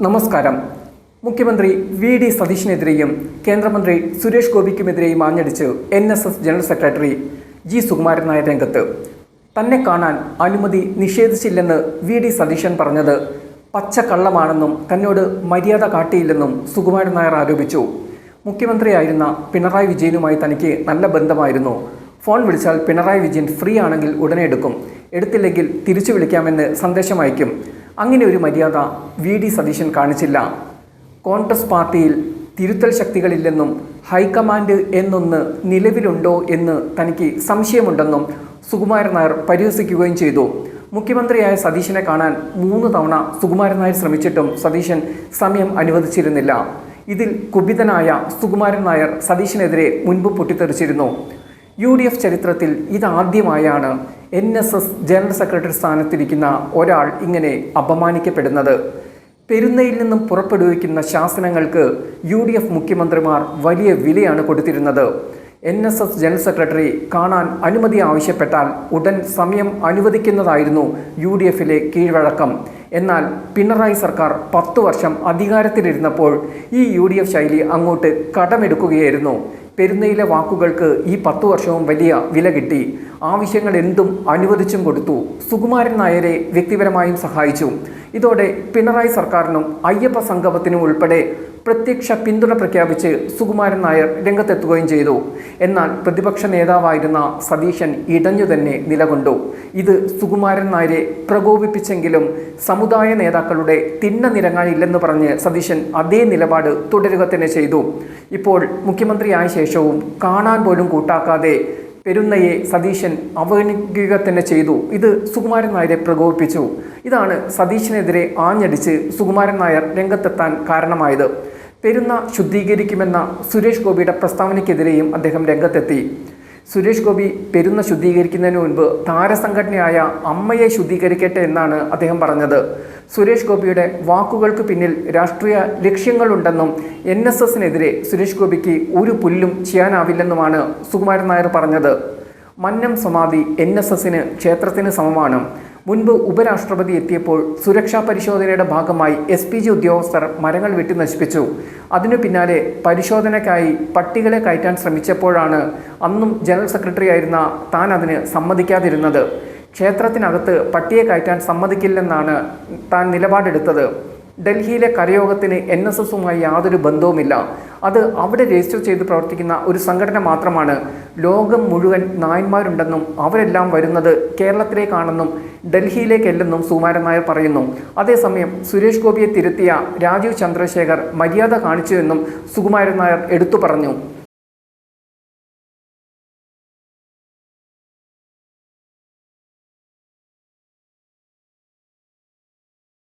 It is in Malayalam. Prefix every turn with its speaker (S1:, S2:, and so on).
S1: നമസ്കാരം. മുഖ്യമന്ത്രി വി.ഡി. സതീശനെതിരെയും കേന്ദ്രമന്ത്രി സുരേഷ് ഗോപിക്കുമെതിരെയും ആഞ്ഞടിച്ച് NSS general secretary G. Sukumaran Nair രംഗത്ത്. തന്നെ കാണാൻ അനുമതി നിഷേധിച്ചില്ലെന്ന് വി.ഡി. സതീശൻ പറഞ്ഞത് പച്ചക്കള്ളമാണെന്നും തന്നോട് മര്യാദ കാട്ടിയില്ലെന്നും സുകുമാരൻ നായർ ആരോപിച്ചു. മുഖ്യമന്ത്രിയായിരുന്ന പിണറായി വിജയനുമായി തനിക്ക് നല്ല ബന്ധമായിരുന്നു. ഫോൺ വിളിച്ചാൽ പിണറായി വിജയൻ ഫ്രീ ആണെങ്കിൽ ഉടനെ എടുക്കും, എടുത്തില്ലെങ്കിൽ തിരിച്ചു വിളിക്കാമെന്ന് സന്ദേശം അയക്കും. അങ്ങനെ ഒരു മര്യാദ വി.ഡി. സതീശൻ കാണിച്ചില്ല. കോൺഗ്രസ് പാർട്ടിയിൽ തിരുത്തൽ ശക്തികളില്ലെന്നും ഹൈക്കമാൻഡ് എന്നൊന്ന് നിലവിലുണ്ടോ എന്ന് തനിക്ക് സംശയമുണ്ടെന്നും സുകുമാരൻ നായർ പരിഹസിക്കുകയും ചെയ്തു. മുഖ്യമന്ത്രിയായ സതീശനെ കാണാൻ 3 തവണ സുകുമാരൻ നായർ ശ്രമിച്ചിട്ടും സതീശൻ സമയം അനുവദിച്ചിരുന്നില്ല. ഇതിൽ കുപിതനായ സുകുമാരൻ നായർ സതീശനെതിരെ മുൻപ് പൊട്ടിത്തെറിച്ചിരുന്നു. UDF ചരിത്രത്തിൽ ഇതാദ്യമായാണ് NSS ജനറൽ സെക്രട്ടറി സ്ഥാനത്തിരിക്കുന്ന ഒരാൾ ഇങ്ങനെ അപമാനിക്കപ്പെടുന്നത്. പെരുന്നയിൽ നിന്നും പുറപ്പെടുവിക്കുന്ന ശാസനങ്ങൾക്ക് UDF മുഖ്യമന്ത്രിമാർ വലിയ വിലയാണ് കൊടുത്തിരുന്നത്. NSS ജനറൽ സെക്രട്ടറി കാണാൻ അനുമതി ആവശ്യപ്പെട്ടാൽ ഉടൻ സമയം അനുവദിക്കുന്നതായിരുന്നു UDFിലെ കീഴ്വഴക്കം. എന്നാൽ പിണറായി സർക്കാർ 10 വർഷം അധികാരത്തിലിരുന്നപ്പോൾ ഈ UDF ശൈലി അങ്ങോട്ട് കടമെടുക്കുകയായിരുന്നു. പെരുന്നയിലെ വാക്കുകൾക്ക് ഈ 10 വർഷവും വലിയ വില കിട്ടി. ആവശ്യങ്ങൾ എന്തും അനുവദിച്ചും കൊടുത്തു. സുകുമാരൻ നായരെ വ്യക്തിപരമായും സഹായിച്ചു. ഇതോടെ പിണറായി സർക്കാരിനും അയ്യപ്പ സംഗമത്തിനും ഉൾപ്പെടെ പ്രത്യക്ഷ പിന്തുണ പ്രഖ്യാപിച്ച് സുകുമാരൻ നായർ രംഗത്തെത്തുകയും ചെയ്തു. എന്നാൽ പ്രതിപക്ഷ നേതാവായിരുന്ന സതീശൻ ഇടഞ്ഞു തന്നെ നിലകൊണ്ടു. ഇത് സുകുമാരൻ നായരെ പ്രകോപിപ്പിച്ചെങ്കിലും സമുദായ നേതാക്കളുടെ തിണ്ണ നിരങ്ങാനില്ലെന്ന് പറഞ്ഞ് സതീശൻ അതേ നിലപാട് തുടരുക തന്നെ ചെയ്തു. ഇപ്പോൾ മുഖ്യമന്ത്രിയായ ശേഷവും കാണാൻ പോലും കൂട്ടാക്കാതെ പെരുന്നയെ സതീശൻ അവഗണിക്കുക തന്നെ ചെയ്തു. ഇത് സുകുമാരൻ നായരെ പ്രകോപിപ്പിച്ചു. ഇതാണ് സതീശനെതിരെ ആഞ്ഞടിച്ച് സുകുമാരൻ നായർ രംഗത്തെത്താൻ കാരണമായത്. പെരുന്ന ശുദ്ധീകരിക്കുമെന്ന സുരേഷ് ഗോപിയുടെ പ്രസ്താവനയ്ക്കെതിരെയും അദ്ദേഹം രംഗത്തെത്തി. സുരേഷ് ഗോപി പെരുന്ന ശുദ്ധീകരിക്കുന്നതിന് മുൻപ് താരസംഘടനയായ അമ്മയെ ശുദ്ധീകരിക്കട്ടെ എന്നാണ് അദ്ദേഹം പറഞ്ഞത്. സുരേഷ് ഗോപിയുടെ വാക്കുകൾക്ക് പിന്നിൽ രാഷ്ട്രീയ ലക്ഷ്യങ്ങളുണ്ടെന്നും NSSനെതിരെ സുരേഷ് ഗോപിക്ക് ഒരു പുല്ലും ചെയ്യാനാവില്ലെന്നുമാണ് സുകുമാരൻ നായർ പറഞ്ഞത്. മന്നം സമാധി NSSന് ക്ഷേത്രത്തിന് സമമാണ്. മുൻപ് ഉപരാഷ്ട്രപതി എത്തിയപ്പോൾ സുരക്ഷാ പരിശോധനയുടെ ഭാഗമായി SPG ഉദ്യോഗസ്ഥർ മരങ്ങൾ വെട്ടി നശിപ്പിച്ചു. അതിനു പിന്നാലെ പരിശോധനയ്ക്കായി പട്ടികളെ കയറ്റാൻ ശ്രമിച്ചപ്പോഴാണ് അന്നും ജനറൽ സെക്രട്ടറി ആയിരുന്ന താൻ അതിന് സമ്മതിക്കാതിരുന്നത്. ക്ഷേത്രത്തിനകത്ത് പട്ടിയെ കയറ്റാൻ സമ്മതിക്കില്ലെന്നാണ് താൻ നിലപാടെടുത്തത്. ഡൽഹിയിലെ കരയോഗത്തിന് NSSുമായി യാതൊരു ബന്ധവുമില്ല. അത് അവിടെ രജിസ്റ്റർ ചെയ്ത് പ്രവർത്തിക്കുന്ന ഒരു സംഘടന മാത്രമാണ്. ലോകം മുഴുവൻ നായന്മാരുണ്ടെന്നും അവരെല്ലാം വരുന്നത് കേരളത്തിലേക്കാണെന്നും ഡൽഹിയിലേക്കല്ലെന്നും സുകുമാരൻ നായർ പറയുന്നു. അതേസമയം സുരേഷ് ഗോപിയെ തിരുത്തിയ രാജീവ് ചന്ദ്രശേഖർ മര്യാദ കാണിച്ചുവെന്നും സുകുമാരൻ നായർ എടുത്തു പറഞ്ഞു.